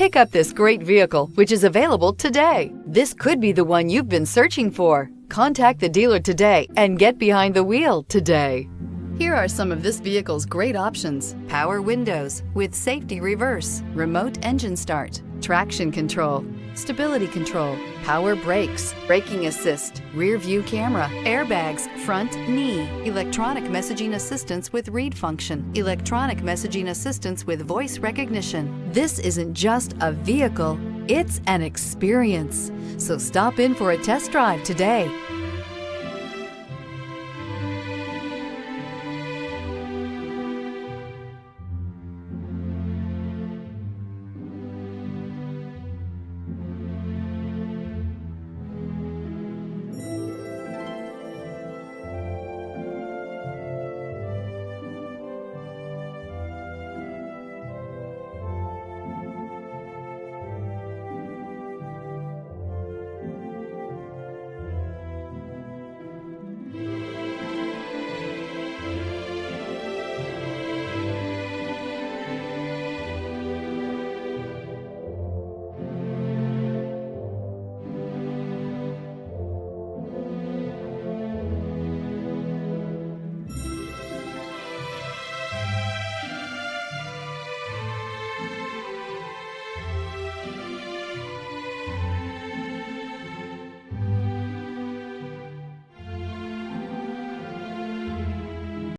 Pick up this great vehicle, which is available today. This could be the one you've been searching for. Contact the dealer today and get behind the wheel today. Here are some of this vehicle's great options: power windows with safety reverse, remote engine start, traction control, stability control, power brakes, braking assist, rear view camera, airbags, front knee, electronic messaging assistance with read function, electronic messaging assistance with voice recognition. This isn't just a vehicle, it's an experience. So stop in for a test drive today.